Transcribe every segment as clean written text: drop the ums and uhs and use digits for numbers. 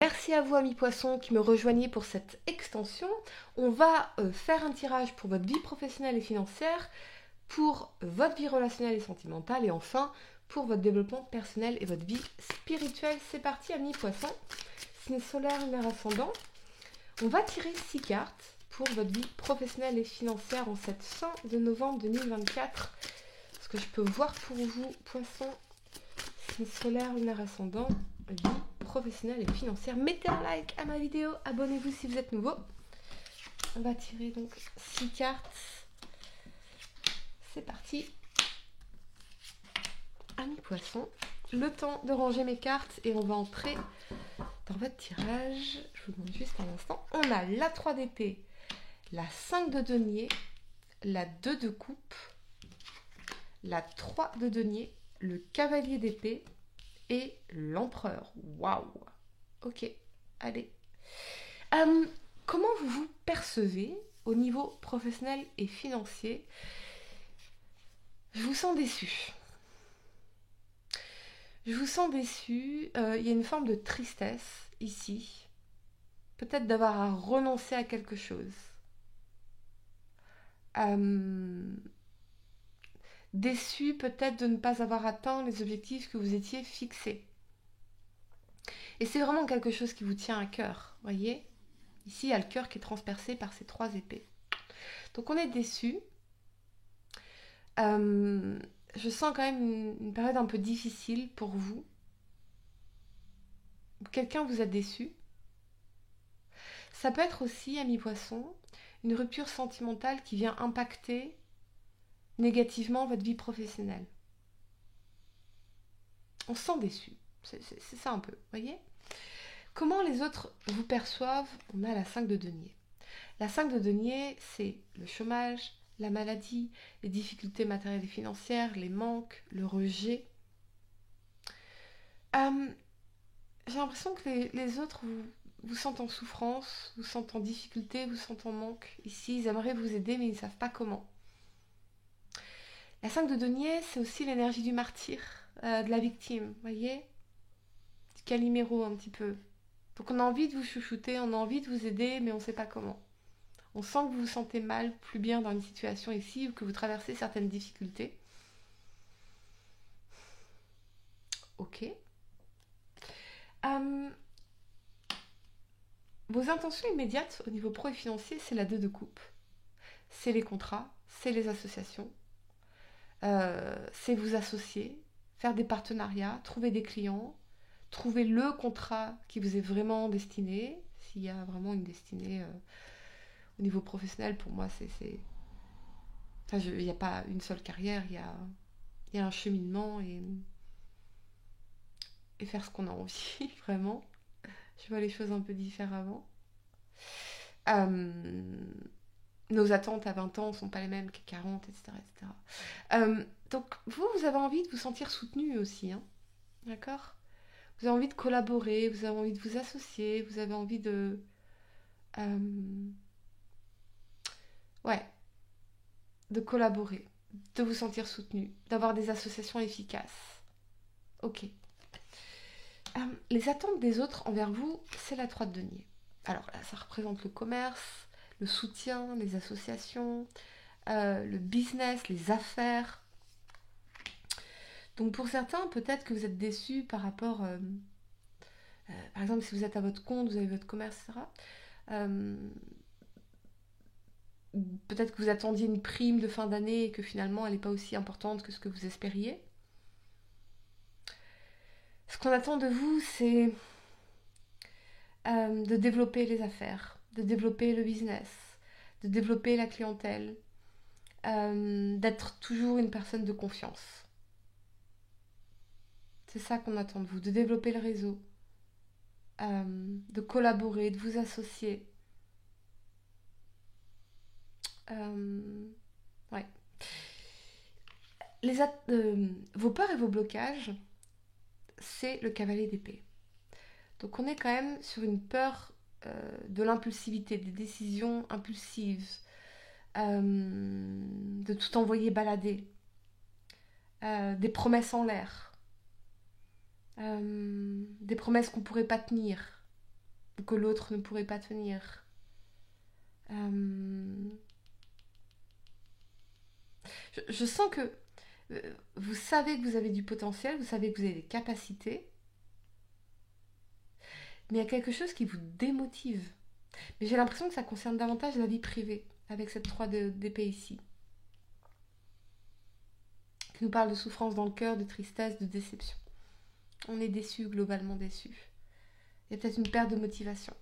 Merci à vous amis poissons qui me rejoignez pour cette extension. On va faire un tirage pour votre vie professionnelle et financière, pour votre vie relationnelle et sentimentale et enfin pour votre développement personnel et votre vie spirituelle. C'est parti amis poissons. Signe solaire, lunaire ascendant. On va tirer 6 cartes pour votre vie professionnelle et financière en cette fin de novembre 2024. Ce que je peux voir pour vous poissons, signe solaire, lunaire ascendant, vie professionnelle et financière. Mettez un like à ma vidéo, abonnez-vous si vous êtes nouveau. On va tirer donc 6 cartes. C'est parti. Amis poissons, le temps de ranger mes cartes et on va entrer dans votre tirage. Je vous demande juste un instant. On a la 3 d'épée, la 5 de denier, la 2 de coupe, la 3 de denier, le cavalier d'épée et l'empereur. Waouh. Ok, allez. Comment vous vous percevez au niveau professionnel et financier? Je vous sens déçu. Je vous sens déçu. Il y a une forme de tristesse ici. Peut-être d'avoir à renoncer à quelque chose. Déçu peut-être de ne pas avoir atteint les objectifs que vous étiez fixés. Et c'est vraiment quelque chose qui vous tient à cœur, voyez? Ici, il y a le cœur qui est transpercé par ces 3 épées. Donc on est déçu. Je sens quand même une période un peu difficile pour vous. Quelqu'un vous a déçu. Ça peut être aussi, amis poissons, une rupture sentimentale qui vient impacter négativement votre vie professionnelle. On se sent déçu. C'est ça un peu, voyez? Comment les autres vous perçoivent? On a la 5 de denier. La 5 de denier, c'est le chômage, la maladie, les difficultés matérielles et financières, les manques, le rejet. J'ai l'impression que les autres vous sentent en souffrance, vous sentent en difficulté, vous sentent en manque. Ici, ils aimeraient vous aider, mais ils ne savent pas comment. La 5 de denier, c'est aussi l'énergie du martyr, de la victime, vous voyez? Du Calimero un petit peu. Donc on a envie de vous chouchouter, on a envie de vous aider, mais on ne sait pas comment. On sent que vous vous sentez mal, plus bien dans une situation ici, ou que vous traversez certaines difficultés. Ok. Vos intentions immédiates au niveau pro et financier, c'est la 2 de coupe. C'est les contrats, c'est les associations, c'est vous associer, faire des partenariats, trouver des clients, trouver le contrat qui vous est vraiment destiné. S'il y a vraiment une destinée au niveau professionnel, pour moi, c'est... Enfin, il n'y a pas une seule carrière, il y a un cheminement et faire ce qu'on a envie, vraiment. Je vois les choses un peu différemment. Nos attentes à 20 ans ne sont pas les mêmes qu'à 40, etc. etc. Donc, vous avez envie de vous sentir soutenu aussi, hein, d'accord? Vous avez envie de collaborer, vous avez envie de vous associer, vous avez envie de... de collaborer, de vous sentir soutenu, d'avoir des associations efficaces. Ok. Les attentes des autres envers vous, c'est la 3 de denier. Alors là, ça représente le commerce, le soutien, les associations, le business, les affaires. Donc pour certains, peut-être que vous êtes déçus par rapport... par exemple, si vous êtes à votre compte, vous avez votre commerce, etc. Peut-être que vous attendiez une prime de fin d'année et que finalement, elle n'est pas aussi importante que ce que vous espériez. Ce qu'on attend de vous, c'est de développer les affaires, de développer le business, de développer la clientèle, d'être toujours une personne de confiance. C'est ça qu'on attend de vous, de développer le réseau, de collaborer, de vous associer. Ouais. Vos peurs et vos blocages, c'est le cavalier d'épée. Donc on est quand même sur une peur de l'impulsivité, des décisions impulsives, de tout envoyer balader, des promesses en l'air, des promesses qu'on ne pourrait pas tenir. ou que l'autre ne pourrait pas tenir. Je sens que vous savez que vous avez du potentiel, vous savez que vous avez des capacités, mais il y a quelque chose qui vous démotive. Mais j'ai l'impression que ça concerne davantage la vie privée, avec cette 3 d'épée ici. Qui nous parle de souffrance dans le cœur, de tristesse, de déception. On est déçu, globalement déçu. Il y a peut-être une perte de motivation.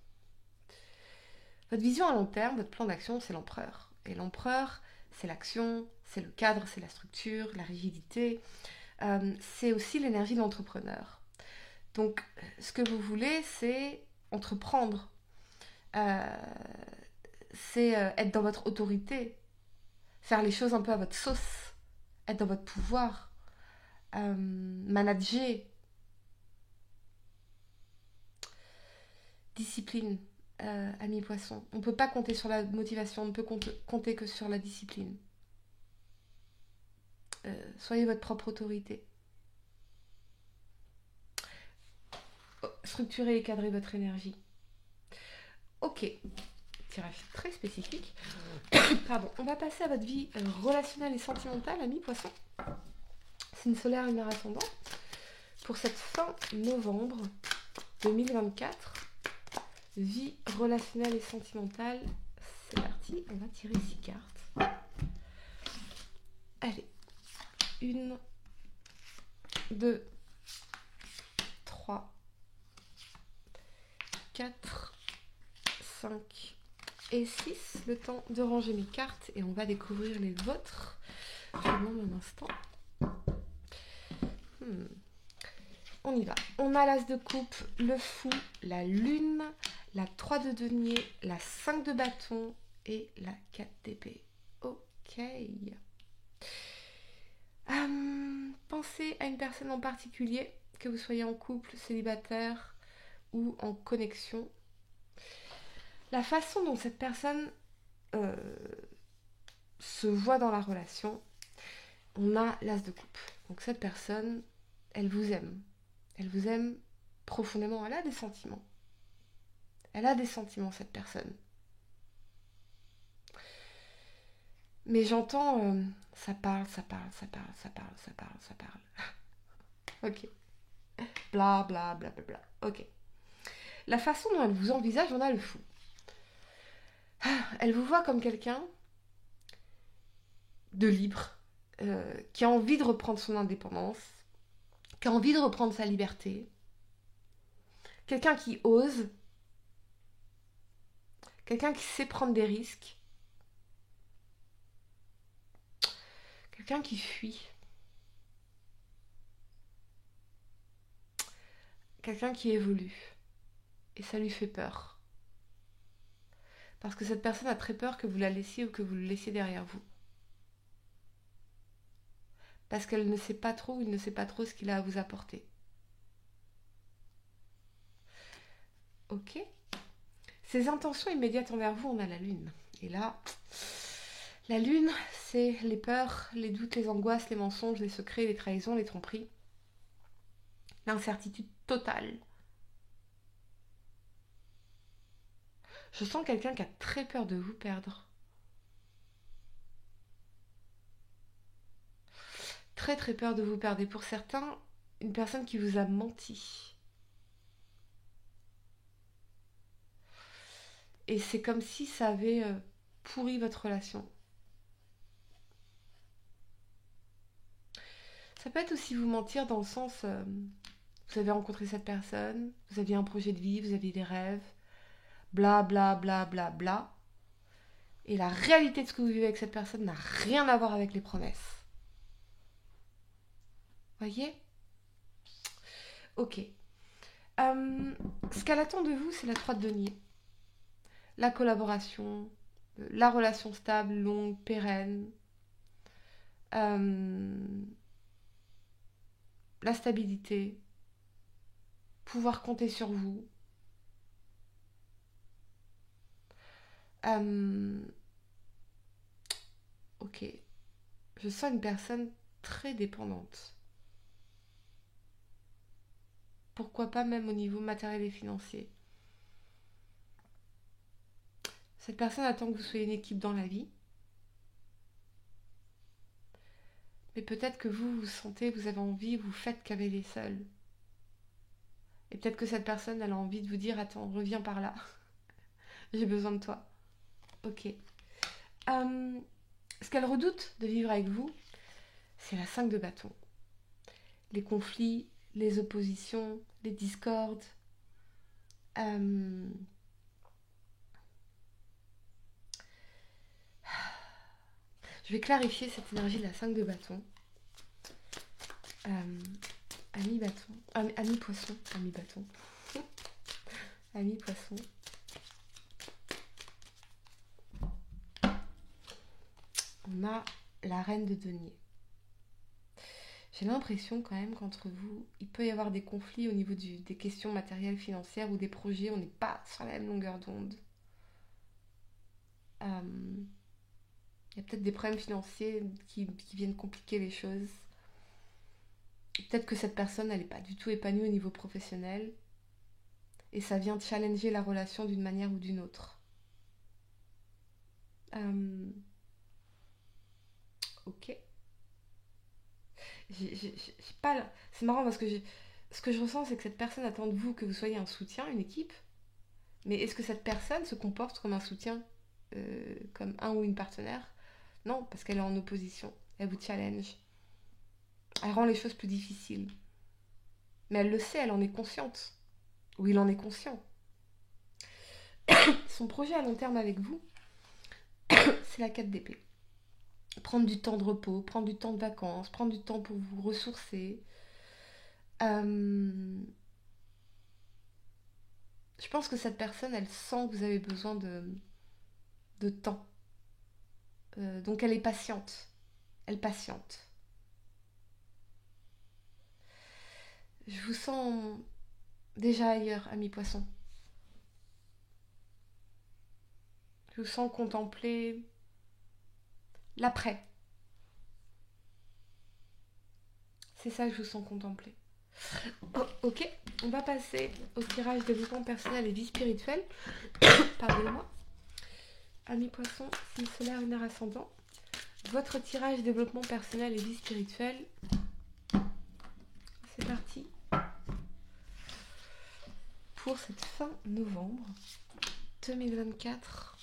Votre vision à long terme, votre plan d'action, c'est l'empereur. Et l'empereur, c'est l'action, c'est le cadre, c'est la structure, la rigidité. C'est aussi l'énergie de l'entrepreneur. Donc, ce que vous voulez, c'est entreprendre. C'est être dans votre autorité. Faire les choses un peu à votre sauce. Être dans votre pouvoir. Manager. Discipline. Ami poisson. On ne peut pas compter sur la motivation, on ne peut compter que sur la discipline. Soyez votre propre autorité. Structurez et cadrez votre énergie. Ok, tirage très spécifique. Pardon, on va passer à votre vie relationnelle et sentimentale, ami poisson. C'est une solaire lunaire ascendant. Pour cette fin novembre 2024, vie relationnelle et sentimentale, c'est parti, on va tirer 6 cartes. Allez, 1, 2, 3, 4, 5 et 6. Le temps de ranger mes cartes et on va découvrir les vôtres. Je vous demande un instant. On y va. On a l'as de coupe, le fou, la lune, la 3 de denier, la 5 de bâton et la 4 d'épée. Ok. Pensez à une personne en particulier, que vous soyez en couple, célibataire ou en connexion. La façon dont cette personne se voit dans la relation, on a l'as de coupe. Donc cette personne, elle vous aime. Elle vous aime profondément. Elle a des sentiments. Elle a des sentiments, cette personne. Mais j'entends, ça parle. Ok. Bla, bla, bla, bla, bla. Ok. La façon dont elle vous envisage, on a le fou. Elle vous voit comme quelqu'un de libre, qui a envie de reprendre son indépendance, qui a envie de reprendre sa liberté. Quelqu'un qui ose. Quelqu'un qui sait prendre des risques. Quelqu'un qui fuit. Quelqu'un qui évolue. Et ça lui fait peur. Parce que cette personne a très peur que vous la laissiez ou que vous le laissiez derrière vous. Parce qu'elle ne sait pas trop ou il ne sait pas trop ce qu'il a à vous apporter. Ok. Ses intentions immédiates envers vous, on a la lune. Et là, la lune, c'est les peurs, les doutes, les angoisses, les mensonges, les secrets, les trahisons, les tromperies. L'incertitude totale. Je sens quelqu'un qui a très peur de vous perdre. Très très peur de vous perdre. Et pour certains, une personne qui vous a menti. Et c'est comme si ça avait pourri votre relation. Ça peut être aussi vous mentir dans le sens, vous avez rencontré cette personne, vous aviez un projet de vie, vous aviez des rêves, bla bla bla bla bla. Et la réalité de ce que vous vivez avec cette personne n'a rien à voir avec les promesses. Voyez ? Ok. Ce qu'elle attend de vous, c'est la 3 de denier. La collaboration, la relation stable, longue, pérenne. La stabilité. Pouvoir compter sur vous. Ok. Je sens une personne très dépendante. Pourquoi pas même au niveau matériel et financier. Cette personne attend que vous soyez une équipe dans la vie. Mais peut-être que vous sentez, vous avez envie, vous faites cavaler seul. Et peut-être que cette personne, elle a envie de vous dire, attends, reviens par là. J'ai besoin de toi. Ok. Ce qu'elle redoute de vivre avec vous, c'est la 5 de bâton. Les conflits, les oppositions, les discordes. Je vais clarifier cette énergie de la 5 de bâton. Ami bâton. Ami poisson. Ami bâton. Ami poisson. On a la reine de denier. J'ai l'impression quand même qu'entre vous, il peut y avoir des conflits au niveau des questions matérielles, financières ou des projets. On n'est pas sur la même longueur d'onde. Il y a peut-être des problèmes financiers qui viennent compliquer les choses. Peut-être que cette personne, elle n'est pas du tout épanouie au niveau professionnel. Et ça vient challenger la relation d'une manière ou d'une autre. Ok. J'ai pas... C'est marrant parce que ce que je ressens, c'est que cette personne attend de vous que vous soyez un soutien, une équipe. Mais est-ce que cette personne se comporte comme un soutien, comme un ou une partenaire? Non, parce qu'elle est en opposition. Elle vous challenge. Elle rend les choses plus difficiles. Mais elle le sait, elle en est consciente. Ou il en est conscient. Son projet à long terme avec vous, c'est la 4 d'épée. Prendre du temps de repos, prendre du temps de vacances, prendre du temps pour vous ressourcer. Je pense que cette personne, elle sent que vous avez besoin de temps. Donc elle est patiente. Elle patiente. Je vous sens déjà ailleurs, ami poisson. Je vous sens contempler l'après. C'est ça que je vous sens contempler. Oh, ok, on va passer au tirage développement personnel et vie spirituelle. Pardonnez-moi. Ami poisson, signe solaire, lunaire ascendant. Votre tirage développement personnel et vie spirituelle. C'est parti. Pour cette fin novembre 2024.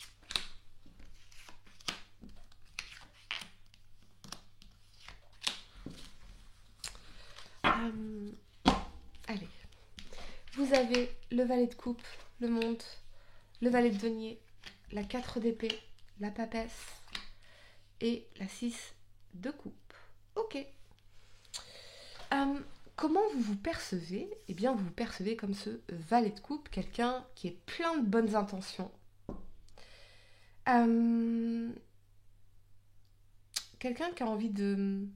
Allez. Vous avez le valet de coupe, le monde, le valet de denier, la 4 d'épée, la papesse et la 6 de coupe. Ok. Comment vous vous percevez? Eh bien, vous vous percevez comme ce valet de coupe, quelqu'un qui est plein de bonnes intentions. Quelqu'un qui a envie de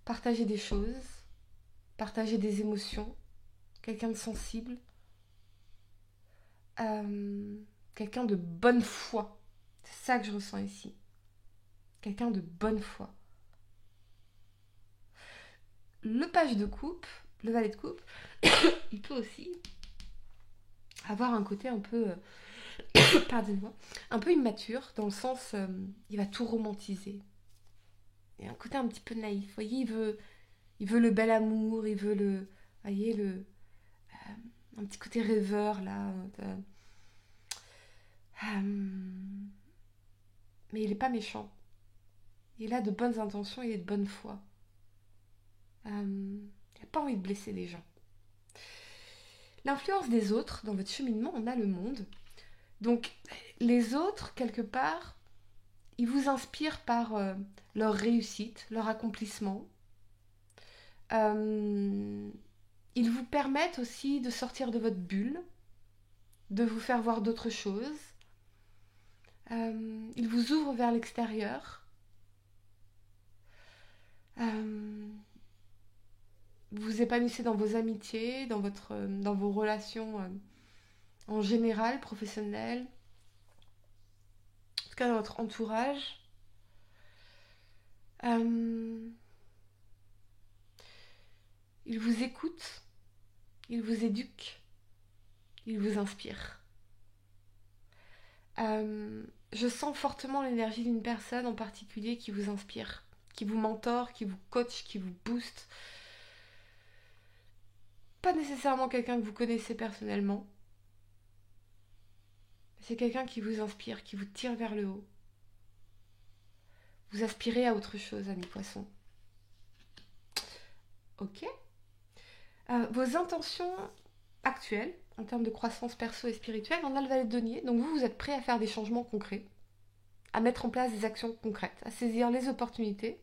partager des choses, partager des émotions, quelqu'un de sensible, quelqu'un de bonne foi. C'est ça que je ressens ici. Quelqu'un de bonne foi. Le page de coupe, le valet de coupe, il peut aussi avoir un côté un peu, pardonnez-moi, un peu immature, dans le sens, il va tout romantiser. Il y a un côté un petit peu naïf. Vous voyez, il veut le bel amour, il veut le, voyez, un petit côté rêveur là. Mais il n'est pas méchant. Il a de bonnes intentions, il est de bonne foi. Il n'a pas envie de blesser les gens. L'influence des autres dans votre cheminement, on a le monde. Donc les autres, quelque part, ils vous inspirent par leur réussite, leur accomplissement. Ils vous permettent aussi de sortir de votre bulle, de vous faire voir d'autres choses. Ils vous ouvrent vers l'extérieur. Vous vous épanouissez dans vos amitiés, dans vos relations en général, professionnelles, en tout cas dans votre entourage. Ils vous écoutent, ils vous éduquent, ils vous inspirent. Je sens fortement l'énergie d'une personne en particulier qui vous inspire, qui vous mentor, qui vous coach, qui vous booste. Pas nécessairement quelqu'un que vous connaissez personnellement. C'est quelqu'un qui vous inspire, qui vous tire vers le haut. Vous aspirez à autre chose, amis poissons. Ok. Vos intentions actuelles, en termes de croissance perso et spirituelle, on a le valet de denier. Donc vous êtes prêt à faire des changements concrets, à mettre en place des actions concrètes, à saisir les opportunités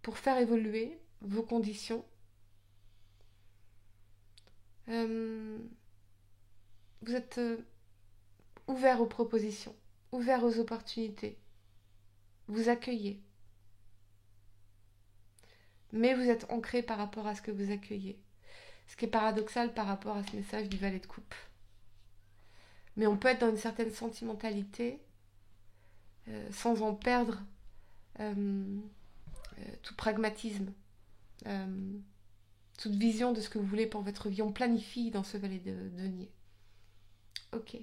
pour faire évoluer vos conditions. Vous êtes ouvert aux propositions, ouvert aux opportunités. Vous accueillez. Mais vous êtes ancré par rapport à ce que vous accueillez. Ce qui est paradoxal par rapport à ce message du valet de coupe. Mais on peut être dans une certaine sentimentalité sans en perdre tout pragmatisme, toute vision de ce que vous voulez pour votre vie. On planifie dans ce valet de denier. Ok.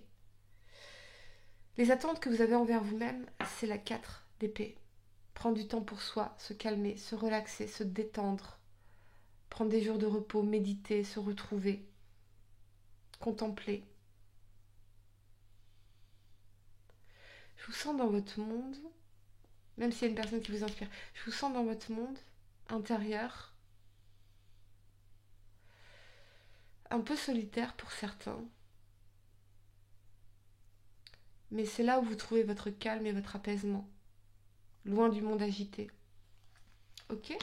Les attentes que vous avez envers vous-même, c'est la 4 d'épée. Prendre du temps pour soi, se calmer, se relaxer, se détendre, prendre des jours de repos, méditer, se retrouver, contempler. Je vous sens dans votre monde, même s'il y a une personne qui vous inspire, je vous sens dans votre monde intérieur, un peu solitaire pour certains. Mais c'est là où vous trouvez votre calme et votre apaisement, loin du monde agité. Ok ?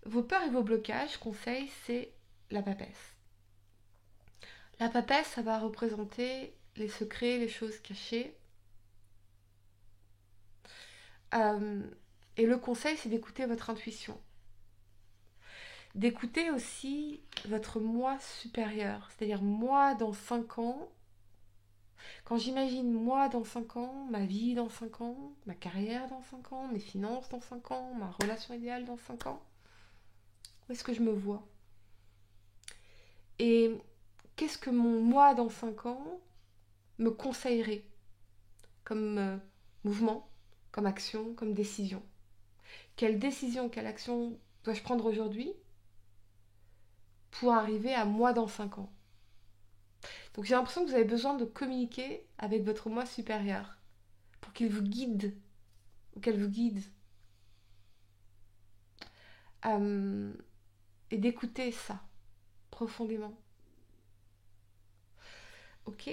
Vos peurs et vos blocages, conseil, c'est la papesse. La papesse, ça va représenter les secrets, les choses cachées. Et le conseil, c'est d'écouter votre intuition. D'écouter aussi votre moi supérieur, c'est-à-dire moi dans 5 ans. Quand j'imagine moi dans 5 ans, ma vie dans 5 ans, ma carrière dans 5 ans, mes finances dans 5 ans, ma relation idéale dans 5 ans, où est-ce que je me vois ? Et qu'est-ce que mon moi dans 5 ans me conseillerait comme mouvement, comme action, comme décision ? Quelle décision, quelle action dois-je prendre aujourd'hui pour arriver à moi dans 5 ans ? Donc j'ai l'impression que vous avez besoin de communiquer avec votre moi supérieur pour qu'il vous guide ou qu'elle vous guide. Et d'écouter ça profondément. Ok ?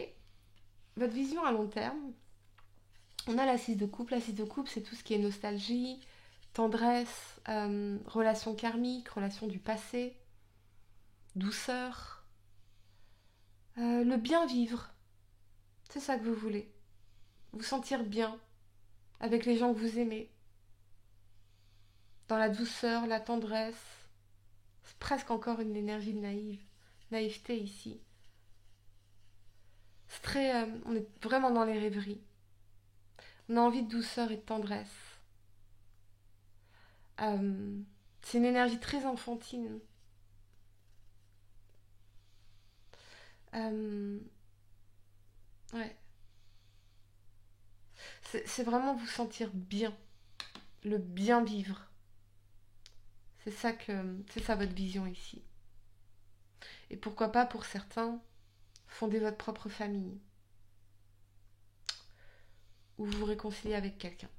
Votre vision à long terme, on a la 6 de coupe. La 6 de coupe, c'est tout ce qui est nostalgie, tendresse, relation karmique, relation du passé, douceur, le bien vivre. C'est ça que vous voulez. Vous sentir bien avec les gens que vous aimez. Dans la douceur, la tendresse. C'est presque encore une énergie de naïveté ici. C'est très, on est vraiment dans les rêveries. On a envie de douceur et de tendresse. C'est une énergie très enfantine. Ouais. C'est vraiment vous sentir bien. Le bien vivre. C'est ça votre vision ici. Et pourquoi pas pour certains, fonder votre propre famille. Ou vous réconcilier avec quelqu'un.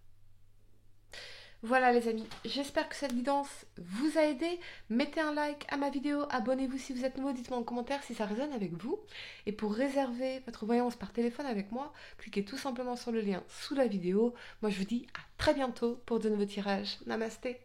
Voilà les amis, j'espère que cette guidance vous a aidé. Mettez un like à ma vidéo, abonnez-vous si vous êtes nouveau, dites-moi en commentaire si ça résonne avec vous. Et pour réserver votre voyance par téléphone avec moi, cliquez tout simplement sur le lien sous la vidéo. Moi je vous dis à très bientôt pour de nouveaux tirages. Namasté.